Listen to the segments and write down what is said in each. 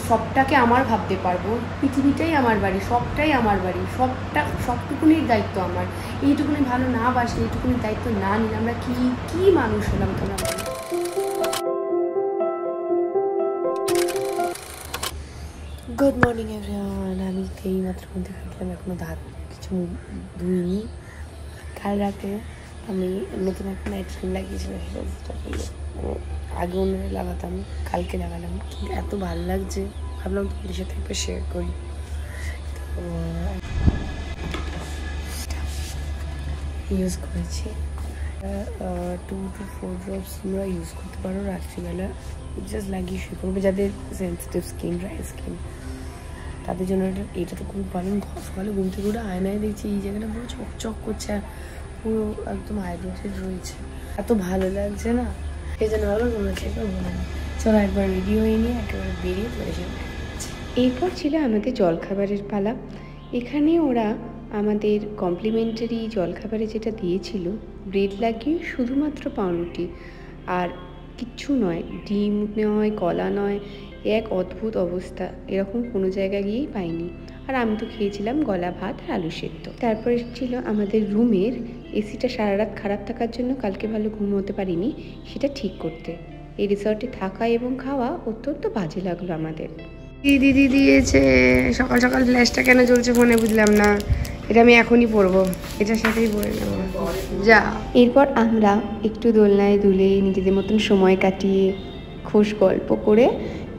সবটাকে আমার ভাবতে পারবো, পৃথিবীটাই আমার বাড়ি, সবটাই আমার বাড়ি, সবটুকুনির দায়িত্ব আমার। এইটুকুনি ভালো না বাসলে, এইটুকুনি দায়িত্ব না নিলে আমরা কি মানুষ হলাম তোমরা বলো। Good morning everyone. আমি এইমাত্র মধ্যে খেলাম, এখনো দাঁত কিছু ধুইনি। কাল রাতে আমি নতুন একটা নাইট ক্রিম লাগিয়েছিলাম, আগে অন্যরা লাগাতাম, কালকে লাগালাম, এত ভালো লাগছে, ভাবলাম তোমাদের সাথে একবার শেয়ার করি। তো ইউজ করেছি 2 to 4 ড্রপস তোমরা ইউজ করতে পারো রাত্রিবেলা, জাস্ট লাগিয়ে শুয়ে করবে যাদের সেন্সিটিভ স্কিন, ড্রাই স্কিন, তাদের জন্য এটা তো খুব ভালো। সকালে ঘুম থেকে ওটা আয়নায় দেখছি এই জায়গাটা পুরো চকচক করছে, আর পুরো একদম হাইড্রেটেড রয়েছে, এত ভালো লাগছে না, সেই জন্য ভালো তোমাকে একবার বলে না। চলো একবার রেডি হয়ে নিয়ে একেবারে বেরিয়ে চলে যাবে। এরপর ছিল আমাদের জলখাবারের পালা। এখানে ওরা আমাদের কমপ্লিমেন্টারি জলখাবারে যেটা দিয়েছিল, ব্রেড লাগিয়ে শুধুমাত্র পাউরুটি, আর কিচ্ছু নয়, ডিম নয়, কলা নয়, এক অদ্ভুত অবস্থা, এরকম কোনো জায়গায় গিয়েই পাইনি। আর আমি তো খেয়েছিলাম গলা ভাত আর আলু সেদ্ধ। তারপরে ছিল আমাদের রুমের এসিটা সারা রাত খারাপ থাকার জন্য কালকে ভালো ঘুম হতে পারিনি, সেটা ঠিক করতে। এই রিসর্টে থাকা এবং খাওয়া অত্যন্ত বাজে লাগলো আমাদের। দিদি দিয়েছে সকাল সকাল ফ্ল্যাশটা কেন জ্বলছে ফোনে বুঝলাম না, এটা আমি এখনই পরবো, এটার সাথেই পরে নেবো যা। এরপর আমরা একটু দোলনায় দুলে নিজেদের মতন সময় কাটিয়ে খুশ গল্প করে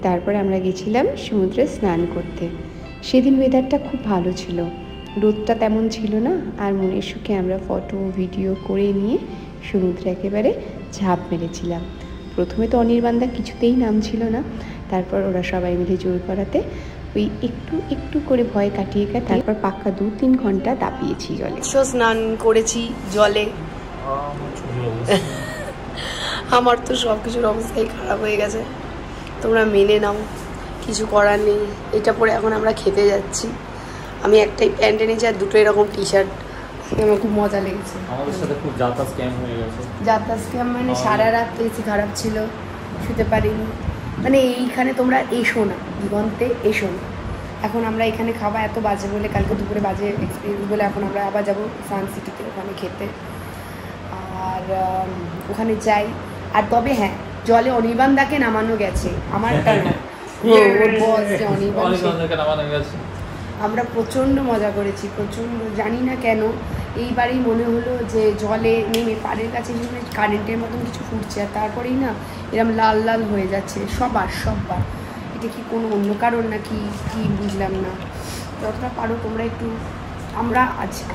তারপরে আমরা গেছিলাম সমুদ্রে স্নান করতে। সেদিন ওয়েদারটা খুব ভালো ছিল, রোদটা তেমন ছিল না, আর মনের সুখে আমরা ফটো ভিডিও করে নিয়ে সমুদ্রে একেবারে ঝাঁপ মেরেছিলাম। প্রথমে তো অনির্বাণদা কিছুতেই নামছিল না, তারপর ওরা সবাই মিলে জোর করাতে ওই একটু করে ভয় কাটিয়ে তারপর পাক্কা 2-3 ঘন্টা দাপিয়েছি জলে। স্নান করেছি জলে, আমার তো সব কিছুর অবস্থাই খারাপ হয়ে গেছে, তোমরা মেনে নাও, কিছু করার নেই। এটা পরে এখন আমরা খেতে যাচ্ছি। আমি একটাই প্যান্ট এনেছি আর দুটো এরকম টি শার্ট, আমার খুব মজা লেগেছে। আমাদের সাথে খুব যাতা স্ক্যাম হয়ে গেছে। যাতা স্ক্যাম মানে সারা রাত এসি খারাপ ছিল, শুতে পারিনি। মানে এইখানে তোমরা এসো না, দিগন্তে এসো না। এখন আমরা এখানে খাওয়া এত বাজে বলে, কালকে দুপুরে বাজে এক্সপিরিয়েন্স বলে এখন আমরা আবার যাবো সান সিটিতে ওখানে খেতে, আর ওখানে যাই। আর তবে হ্যাঁ, জলে অনির্বাণদাকে নামানো গেছে, আমারটা না, ওর বস যে অনির্বাণ, আমরা প্রচণ্ড মজা করেছি, প্রচণ্ড। জানি না কেন এইবারেই মনে হলো যে জলে নেমে পাড়ের কাছে কারেন্টের মতন কিছু ফুটছে, আর তারপরেই না এরকম লাল লাল হয়ে যাচ্ছে সববার। এটা কি কোনো অন্য কারণ নাকি কি বুঝলাম না। যতটা পারো তোমরা একটু, আমরা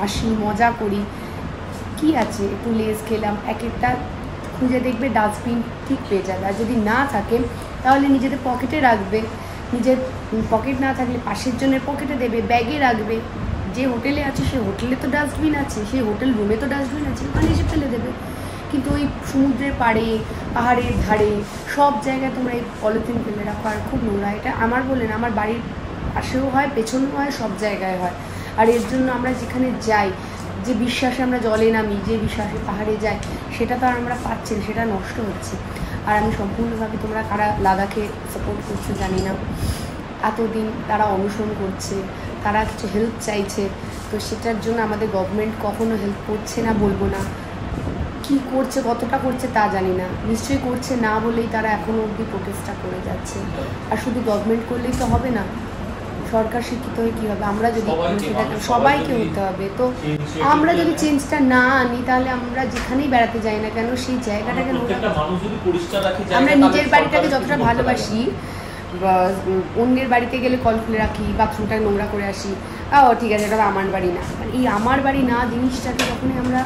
আসি মজা করি, কি আছে, একটু লেস খেলাম, এক একটা খুঁজে দেখবে ডাস্টবিন ঠিক পেয়ে যাবে। আর যদি না থাকে তাহলে নিজেদের পকেটে রাখবে, নিজের পকেট না থাকলে পাশের জনের পকেটে দেবে, ব্যাগে রাখবে। যে হোটেলে আছে সে হোটেলে তো ডাস্টবিন আছে, সেই হোটেল রুমে তো ডাস্টবিন আছে, ওখানে এসে ফেলে দেবে। কিন্তু ওই সমুদ্রের পাড়ে, পাহাড়ের ধারে সব জায়গায় তোমরা এই পলিথিন ফেলে রাখো, আর খুব নোংরা। এটা আমার বলে না, আমার বাড়ির পাশেও হয়, পেছনেও হয়, সব জায়গায় হয়। আর এর জন্য আমরা যেখানে যাই, যে বিশ্বাসে আমরা জলে নামি, যে বিশ্বাসে পাহাড়ে যাই, সেটা তো আর আমরা পাচ্ছি না, সেটা নষ্ট হচ্ছে। আর আমি সম্পূর্ণভাবে, তোমরা কারা লাদাখে সাপোর্ট করছো জানি না, এতদিন তারা অনুসরণ করছে, তারা কিছু হেল্প চাইছে, তো সেটার জন্য আমাদের গভর্নমেন্ট কখনো হেল্প করছে না বলবো না, কি করছে কতটা করছে তা জানি না, নিশ্চয়ই করছে না বলেই তারা এখনও অবধি প্রোটেস্টটা করে যাচ্ছে। আর শুধু গভর্নমেন্ট করলেই তো হবে না, সরকার শিক্ষিত হয়ে কী হবে, আমরা যদি সেটাকে সবাইকে হতে হবে। তো আমরা যদি চেঞ্জটা না আনি, তাহলে আমরা যেখানেই বেড়াতে যাই না কেন সেই জায়গাটাকে, আমরা নিজের বাড়িটাকে যতটা ভালোবাসি, অন্যের বাড়িতে গেলে কল খুলে রাখি, বাথরুমটা নোংরা করে আসি, ঠিক আছে এটা আমার বাড়ি না, মানে এই আমার বাড়ি না জিনিসটাকে যখনই আমরা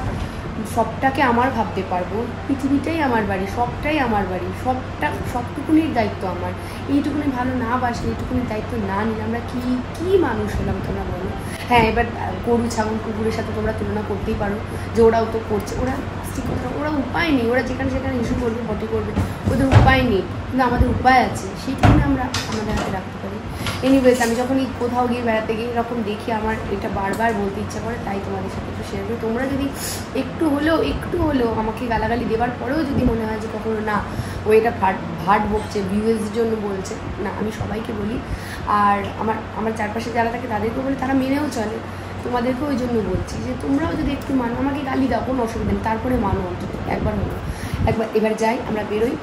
সবটাকে আমার ভাবতে পারবো, পৃথিবীটাই আমার বাড়ি, সবটাই আমার বাড়ি, সবটুকুনির দায়িত্ব আমার। এইটুকুনি ভালো না বাসলে, এইটুকুনি দায়িত্ব না নিলে আমরা কি মানুষ হলাম তোমরা বলো। হ্যাঁ, এবার গরু ছাগল কুকুরের সাথে তোমরা তুলনা করতেই পারো যে ওরাও তো করছে, ওরা উপায় নেই, ওরা যেখানে সেখানে ইস্যু করবে, পটি করবে, ওদের উপায় নেই, কিন্তু আমাদের উপায় আছে, সেইটুকুনি আমরা আমাদের হাতে রাখতে পারি। এনিওয়েজ আমি যখন কোথাও গিয়ে বেড়াতে গিয়ে এরকম দেখি আমার এটা বারবার বলতে ইচ্ছা করে, তাই তোমাদের সাথে একটু শেয়ার করি। তোমরা যদি একটু হলেও আমাকে গালাগালি দেওয়ার পরেও যদি মনে হয় যে কখনো না ও এটা ভাট বকছে, ভিউজের জন্য বলছে, না আমি সবাইকে বলি। আর আমার চারপাশে যারা থাকে তাদেরকেও বলি, তারা মেনেও চলে। তোমাদেরকেও ওই জন্য বলছি যে তোমরাও যদি একটু মানো, আমাকে গালি দাও কোনো অসুবিধা নেই, তারপরে মানো অন্তত একবার হলো। এবার যাই, আমরা বেরোই।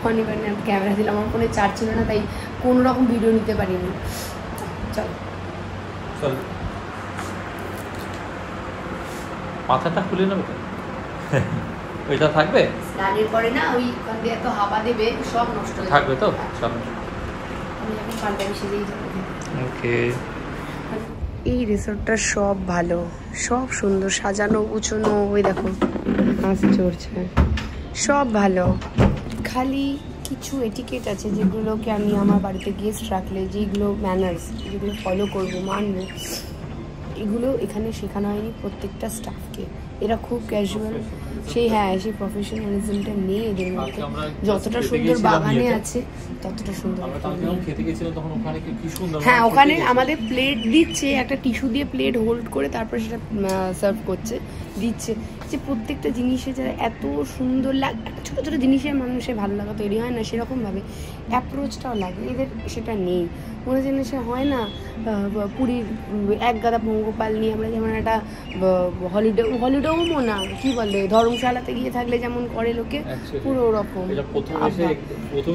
অনেকবার ক্যামেরা দিলাম, আমার ফোনে চার্জ ছিল না, তাই কোনো রকম ভিডিও নিতে পারিনি। চলো মাথাটা খুলে নেবে ওইটা থাকবে, স্নানের পরে না ওইখান দিয়ে এত হাওয়া দেবে, সব নষ্ট হয়ে থাকবে তো সব। আমি এখন পাল্টাবি সেজেই যাবো। ওকে, এই রিসোর্টটা সব ভালো, সব সুন্দর সাজানো গুছানো। ওই দেখো মাছ চড়ছে, সব ভালো। খালি কিছু এটিকেট আছে যেগুলোকে আমি আমার বাড়িতে গেস্ট রাখলে যেগুলো ম্যানার্স, যেগুলো ফলো করবো, মানবো, এগুলো এখানে শেখানো হয়নি প্রত্যেকটা স্টাফকে। এরা খুব ক্যাজুয়াল, সেই প্রফেশনালিজমটা নেই এদের মধ্যে। যতটা সুন্দর বাগানে আছে ততটা সুন্দর। হ্যাঁ, ওখানে আমাদের প্লেট দিচ্ছে, একটা টিস্যু দিয়ে প্লেট হোল্ড করে তারপরে সেটা সার্ভ করছে, দিচ্ছে। যে প্রত্যেকটা জিনিসে যারা এত সুন্দর লাগে, একটা ছোটো ছোটো জিনিসের মানুষের ভালো লাগা তৈরি হয় না, সেরকমভাবে অ্যাপ্রোচটাও লাগে। এদের সেটা নেই। কোনো জিনিসে হয় না পুরীর এক গাদা পঙ্গপাল নিয়ে আমরা যেমন একটা হলিডেও না কি বলে, ধর্মশালাতে গিয়ে থাকলে যেমন করে লোকে, পুরো ওরকম।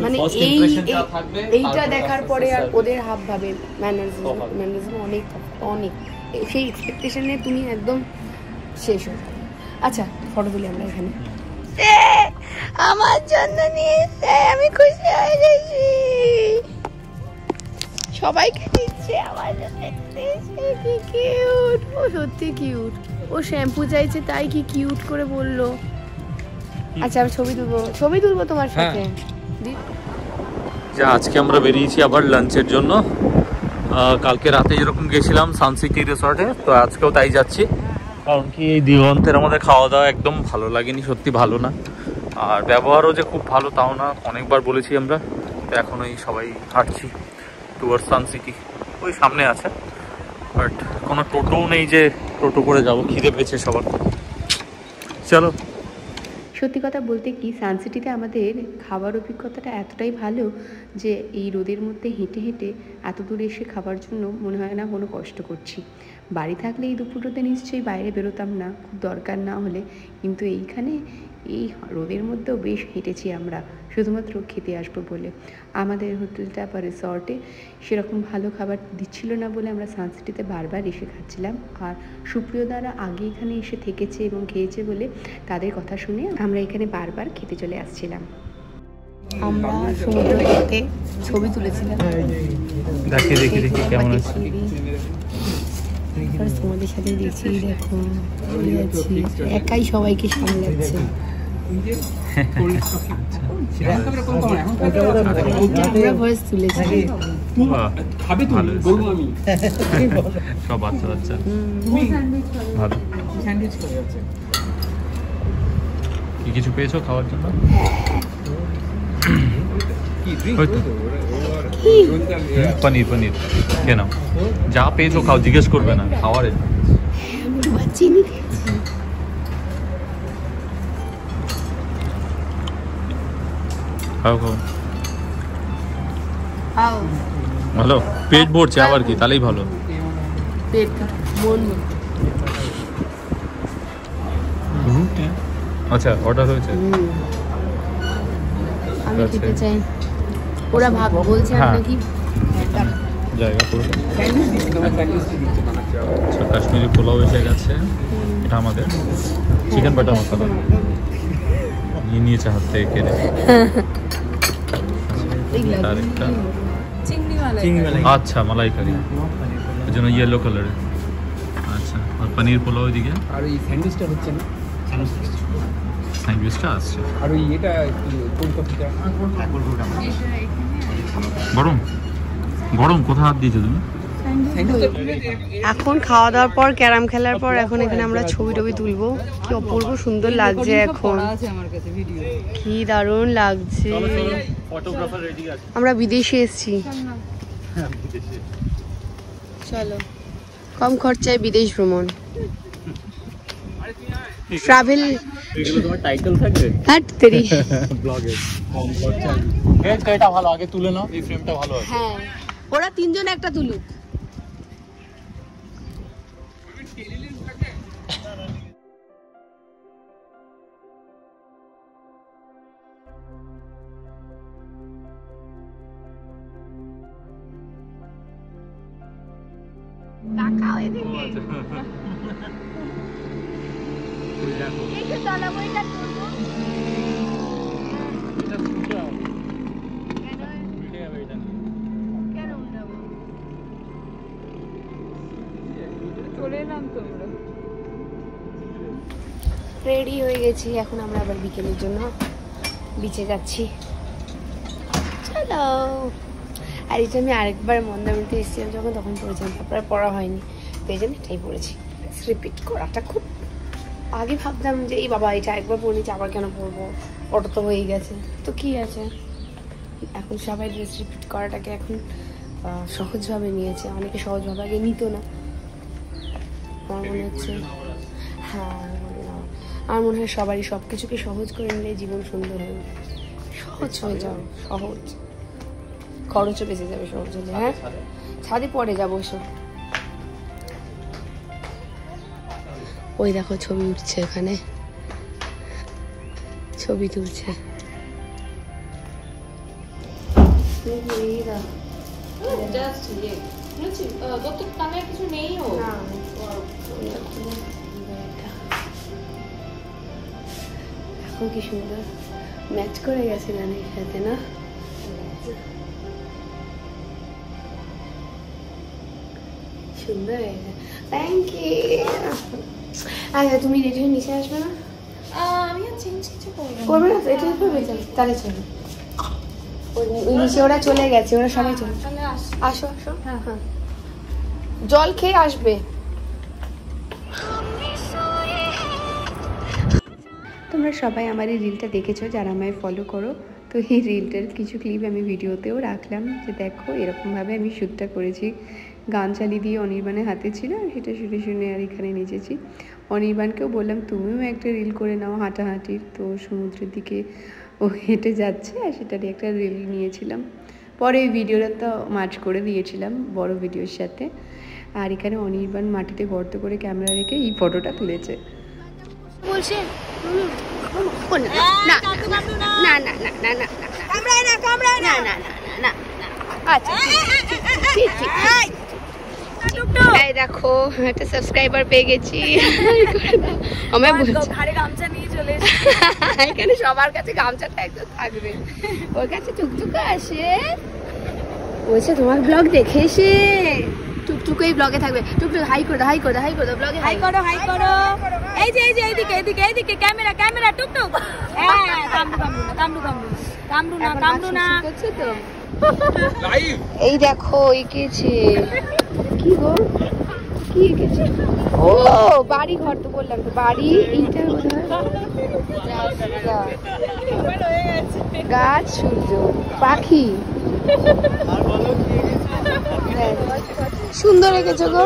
মানে এইটা দেখার পরে আর ওদের হাব ভাবে ম্যানার্স অনেক অনেক, সেই এক্সপেকটেশনে তুমি একদম শেষ হয়ে যাবে। আচ্ছা, ফটো তুলি আমরা এখানে। আমার জন্য নিয়ে আমি খুশি হয়ে গেছি, সবাইকে দিচ্ছে আমার জন্য। কি কিউট, ও সত্যি কিউট। ও শ্যাম্পু চাইছে তাই কি কিউট করে বললো। আচ্ছা, আমি ছবি তুলবো তোমার সাথে। আজকে আমরা বেরিয়েছি আবার লাঞ্চের জন্য। কালকে রাতে যেরকম গেছিলাম সানসিটি রিসর্টে, তো আজকেও তাই যাচ্ছি। কারণ কি এই দিগন্তের আমাদের খাওয়া দাওয়া একদম ভালো লাগেনি, সত্যি ভালো না। আর ব্যবহারও যে খুব ভালো তাও না, অনেকবার বলেছি আমরা। তো এখন ওই সবাই হাঁটছি টুয়ার্ড সানসিটি, ওই সামনে আছে। বাট কোনো টোটোও নেই যে টোটো করে যাবো, খিদে পেয়েছে সবার। চলো। সত্যি কথা বলতে কি, সানসিটিতে আমাদের খাবার অভিজ্ঞতাটা এতটাই ভালো যে এই রোদের মধ্যে হেঁটে হেঁটে এত দূরে এসে খাবার জন্য মনে হয় না কোনো কষ্ট করছি। বাড়ি থাকলে এই দুপুর রোদে নিশ্চয়ই বাইরে বেরোতাম না, খুব দরকার না হলে। কিন্তু এইখানে এই রোদের মধ্যেও বেশ হেঁটেছি আমরা, শুধুমাত্র খেতে আসবো বলে। আমাদের হোটেলটা বা রিসর্টে সেরকম ভালো খাবার দিচ্ছিল না বলে আমরা সানসিটিতে বারবার এসে খাচ্ছিলাম। আর সুপ্রিয় দ্বারা আগে এখানে এসে থেকেছে এবং খেয়েছে বলে তাদের কথা শুনে আমরা এখানে বারবার খেতে চলে আসছিলাম। আমরা সমুদ্রতে ছবি তুলেছিলাম, দেখি কেমন আছে। তোমাদের সাথে দেখছি, দেখো একাই সবাইকে সামলাচ্ছে। আমরা ভয়েস তুলেছি, সব বাচ্চা ভালো। কি কিছু পেয়েছো খাওয়ার জন্য? পনির কেন? যা পেয়েছো খাও, জিজ্ঞেস করবে না খাওয়ারে। ভালো, পেট ভরছে আবার কি, তাহলেই ভালো। আচ্ছা, অর্ডার হয়েছে। আমি খেতে চাই। ওরা বলছে নাকি জায়গা করে। আচ্ছা, কাশ্মীরি পোলাও এসে গেছে। এটা আমাদের চিকেন বাটার মশলা নিয়েছে হাত থেকে কেটে। আচ্ছা, মালাইকারি, এর জন্য ইয়েলো কালারের। আচ্ছা, আর পনির পোলাও এদিকে। আর এই স্যান্ডউইচটা হচ্ছে না, স্যান্ডউইচটা আসছে। আর ওই এটা কোল্ড কফিটা গরম কোথায় হাত দিয়েছো তুমি? এখন খাওয়া দাওয়ার পর, ক্যারাম খেলার পর এখন এখানে আমরা ছবি টবি তুলবো। কি অপূর্ব সুন্দর লাগছে এখন, কি দারুণ লাগছে। আমরা বিদেশে এসেছি, চলো, কম খরচায় বিদেশ ভ্রমণ, ট্রাভেল। এগুলো তোমার টাইটেল থাকবে হ্যাঁ তেরি ব্লগে। কম খরচা। এটা ভালো, আগে তুলে নাও, এই ফ্রেমটা ভালো আছে। হ্যাঁ, ওরা তিনজন একটা তুলুক। তাকাও এদিকে। এই যে তলাবইটা তুলবো। এটা সুন্দর। কেন? উল্টে যাবে এটা। কেন উল্টাবো? চলে এলাম তোমরা। রেডি হয়ে গেছি, এখন আমরা আবার বিকেলের জন্য বিচে যাচ্ছি। চলো। আর এটা আমি আরেকবার মন্দারমণিতে এসেছিলাম যখন, তখন পড়েছিলাম, তারপরে পড়া হয়নি, তো এই জন্য এটাই পড়েছি। রিপিট করাটা খুব, আগে ভাবতাম যে এই বাবা এটা একবার পড়েছি আবার কেন পড়বো, ওটা তো হয়ে গেছে, তো কি আছে। এখন সবাই ড্রেস রিপিট করাটাকে এখন সহজভাবে নিয়েছে, অনেকে সহজভাবে আগে নিত না। আমার মনে হচ্ছে, হ্যাঁ আমার মনে হয় সবারই সব কিছুকে সহজ করে নিলে জীবন সুন্দর হবে, সহজ হয়ে যাও, সহজ, খরচও বেঁচে যাবে সহজ হলে। হ্যাঁ, ছাদে পরে যাবো এসব। ওই দেখো ছবি উঠছে, এখানে ছবি তুলছে। এখন কি সুন্দর ম্যাচ করে গেছে গানের সাথে না? সুন্দর হয়েছে, থ্যাংক ইউ। আচ্ছা তুমি রেডি হয়ে নিচে আসবে না? আমি আর চেঞ্জ কিছু করবো করবে না তো? এটা করবে তাহলে চলো। ওই নিচে ওরা চলে গেছে, ওরা সবাই চলে। তাহলে আসো আসো, হ্যাঁ হ্যাঁ, জল খেয়ে আসবে। তোমরা সবাই আমার এই রিলটা দেখেছো যারা আমায় ফলো করো, তো এই রিলটার কিছু ক্লিপ আমি ভিডিওতেও রাখলাম, যে দেখো এরকমভাবে আমি শ্যুটটা করেছি। গান চালিয়ে দিয়ে অনির্বাণের হাতে ছিল, আর সেটা শুনে শুনে আর এখানে নেচেছি। অনির্বাণকেও বললাম তুমিও একটা রিল করে নাও হাঁটাহাঁটির, তো সমুদ্রের দিকে ও হেঁটে যাচ্ছে, আর সেটারই একটা রিল নিয়েছিলাম। পরে ওই ভিডিওটা তো মার্চ করে দিয়েছিলাম বড় ভিডিওর সাথে। আর এখানে অনির্বাণ মাটিতে গর্ত করে ক্যামেরা রেখে এই ফটোটা তুলেছে। বলছে না না না না না না, কামড়ায় না, কামড়ায় না, না না না না। আচ্ছা ঠিক ঠিক। এই দেখো একটা সাবস্ক্রাইবার পেয়ে গেছি। আমায় বলছে ঘাড়ে গামছা নিয়ে চলে এখানে সবার কাছে গামছাটা একদম থাকবে, ওর কাছে টুকটুকা আসে, বলছে তোমার ব্লগ দেখে এসে টুকটুক এই ব্লগে থাকবে। টুকটুক হাই করে দাও, হাই করে দাও, হাই করে দাও, ব্লগে হাই করো, হাই করো। এই যে এইদিকে এইদিকে এইদিকে ক্যামেরা ক্যামেরা টুকটুক। হ্যাঁ, কামড়ু না। করছে তো। এই দেখো এঁকেছে, কি গো কি এঁকেছে? ও বাড়ি ঘর, তো বললাম তো বাড়ি, এইটা গাছ, সূর্য, পাখি, সুন্দর এঁকেছো গো।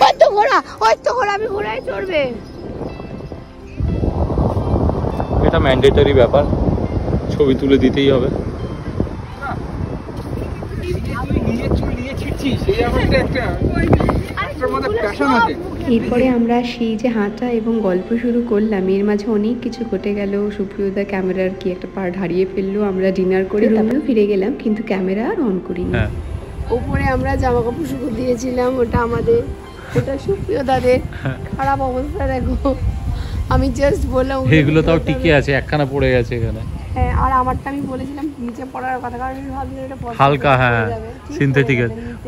ওই তো ঘোড়া, ওই তো ঘোড়া, আমি ঘোড়ায় চড়বে। এটা ম্যান্ডেটরি ব্যাপার, ছবি তুলে দিতেই হবে। এরপরে আমরা সেই যে হাঁটা এবং গল্প শুরু করলাম, এর মাঝে অনেক কিছু ঘটে গেল। সুপ্রিয়দা ক্যামেরার কি একটা পার্ট হারিয়ে ফেললো, আমরা ডিনার করে রুমেও ফিরে গেলাম, কিন্তু ক্যামেরা আর অন করিনি। উপরে আমরা জামা কাপড় শুকো দিয়েছিলাম, ওটা আমাদের, ওটা সুপ্রিয় দাদের। খারাপ অবস্থা দেখো, আমি জাস্ট বললাম এগুলো তাও টিকে আছে, একখানা পড়ে গেছে এখানে। হ্যাঁ, আর আমারটা আমি বলেছিলাম নিচে পড়ার কথা, কারণ আমি ভাবছিলাম এটা হালকা, হ্যাঁ সিনথেটিক।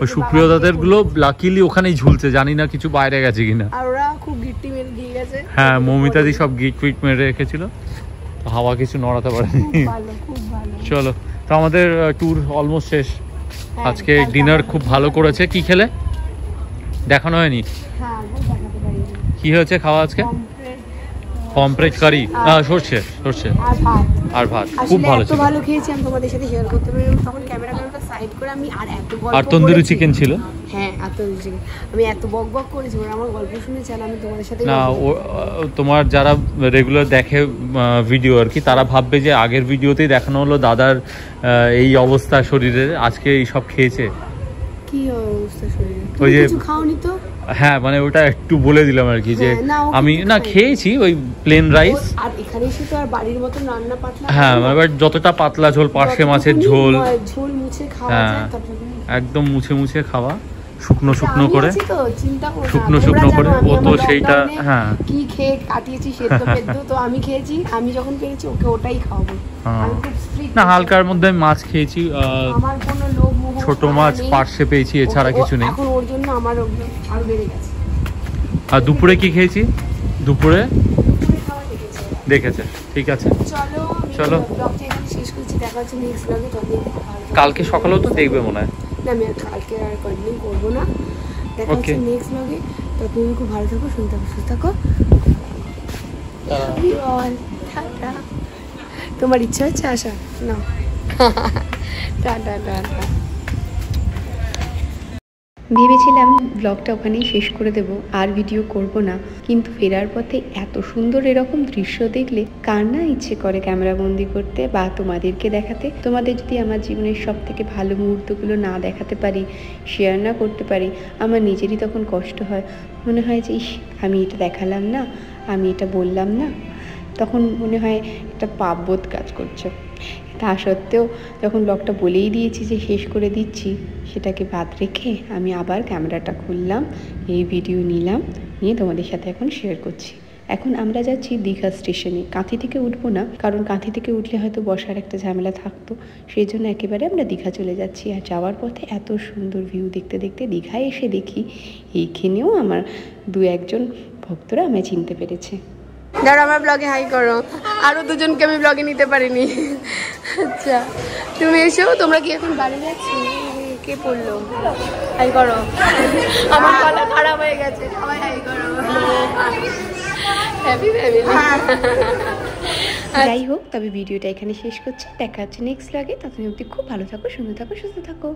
ওই সুপ্রিয়দাদের গুলো লাকিলি ওখানেই ঝুলছে, জানি না কিছু বাইরে গেছে কিনা। আর ওরা খুব গিট্টি মেরে দিয়ে গেছে। হ্যাঁ, মৌমিতাদি সব গিট ফিট মেরে রেখেছিল, হাওয়া কিছু নড়াতে পারেনি। ভালো, খুব ভালো। চলো, তো আমাদের ট্যুর অলমোস্ট শেষ। আজকে ডিনার খুব ভালো করেছে। কি খেলে দেখানো হয়নি? হ্যাঁ, দেখাতে পারি। কি হয়েছে খাওয়া আজকে? পমফ্রেট কারি, সর্ষে আর ভাত খুব ভালো ছিল। ভালো খেয়েছি, আমি তোমাদের সাথে শেয়ার করতে পারি। তখন ক্যামেরাটা সাইড করে আমি আর এত গল্প আর তন্দুরি চিকেন ছিল। হ্যাঁ, আর তন্দুরি চিকেন আমি এত বক করেছি, আমার গল্প শুনেছি আর আমি তোমাদের সাথে না, তোমার যারা রেগুলার দেখে ভিডিও আর কি, তারা ভাববে যে আগের ভিডিওতেই দেখানো হলো দাদার এই অবস্থা শরীরের, আজকে এই সব খেয়েছে। কি অবস্থা শরীরে? ওই যে কিছু খাওনি তো? হ্যাঁ, মানে ওটা একটু বলে দিলাম আর কি, যে আমি না খেয়েছি ওই প্লেন রাইস, আর এখানে এসে তো আর বাড়ির মতো রান্না পাতলা। হ্যাঁ, এবার যতটা পাতলা ঝোল, পার্শে মাছের ঝোল, ঝোল মুছে খাওয়া যায়, একদম মুছে খাওয়া, শুকনো করে, শুকনো করে ও তো সেইটা। হ্যাঁ, কি খেয়ে কাটিয়েছি সেদ্ধ পেদ্ধ, তো আমি খেয়েছি, আমি যখন পেরেছি ওকে ওটাই খাওয়াবো। না, হালকার মধ্যে আমি মাছ খেয়েছি, আমার কোনো লোভ মোহ, ছোট মাছ পার্শে পেয়েছি, এছাড়া কিছু নেই। এখন ওর জন্য আমার আরো বেড়ে গেছে। আর দুপুরে কি খেয়েছি? দুপুরে দেখেছে। ঠিক আছে, চলো ব্লগটা এখানে শেষ করছি, দেখা হচ্ছে নেক্সট ব্লগে। কালকে সকালেও তো দেখবে মনে হয়। না, আমি কালকে আর কন্টিনিউ করবো না, দেখা হচ্ছে নেক্সট ব্লগে। তো তুমি খুব ভালো থাকো, সুন্দর থাকো, সুস্থ থাকো। তোমার ইচ্ছা হচ্ছে আসা? না, টাটা টাটা। ভেবেছিলাম ব্লগটা ওখানেই শেষ করে দেব, আর ভিডিও করব না, কিন্তু ফেরার পথে এত সুন্দর এরকম দৃশ্য দেখলে কার না ইচ্ছে করে ক্যামেরা বন্দি করতে বা তোমাদেরকে দেখাতে। তোমাদের যদি আমার জীবনের সব থেকে ভালো মুহূর্তগুলো না দেখাতে পারি, শেয়ার না করতে পারি, আমার নিজেরই তখন কষ্ট হয়। মনে হয় যে ইস, আমি এটা দেখালাম না, আমি এটা বললাম না, তখন মনে হয় একটা পাপবোধ কাজ করছে। তা সত্ত্বেও যখন ব্লগটা বলেই দিয়েছি যে শেষ করে দিচ্ছি, সেটাকে বাদ রেখে আমি আবার ক্যামেরাটা খুললাম, এই ভিডিও নিলাম, নিয়ে তোমাদের সাথে এখন শেয়ার করছি। এখন আমরা যাচ্ছি দীঘা স্টেশনে। কাঁথি থেকে উঠবো না, কারণ কাঁথি থেকে উঠলে হয়তো বসার একটা ঝামেলা থাকতো, সেই জন্য একেবারে আমরা দীঘা চলে যাচ্ছি। আর যাওয়ার পথে এত সুন্দর ভিউ দেখতে দেখতে দীঘায় এসে দেখি এইখানেও আমার দু একজন ভক্তরা আমায় চিনতে পেরেছে। যারা আমার ব্লগে হাই করো, আরো দুজনকে আমি ব্লগে নিতে পারিনি। আচ্ছা, তুমি এসো। তোমরা কি এখন বাড়ি যাচ্ছি? কে পড়লো? হাই করো। আমার গলা খারাপ হয়ে গেছে, সবাই হাই করো। Happy family. যাই হোক, তবে ভিডিওটা এখানে শেষ করছি, দেখা হচ্ছে নেক্সট ব্লগে। ততদিন অবধি খুব ভালো থাকো, সুন্দর থাকো, সুস্থ থাকো।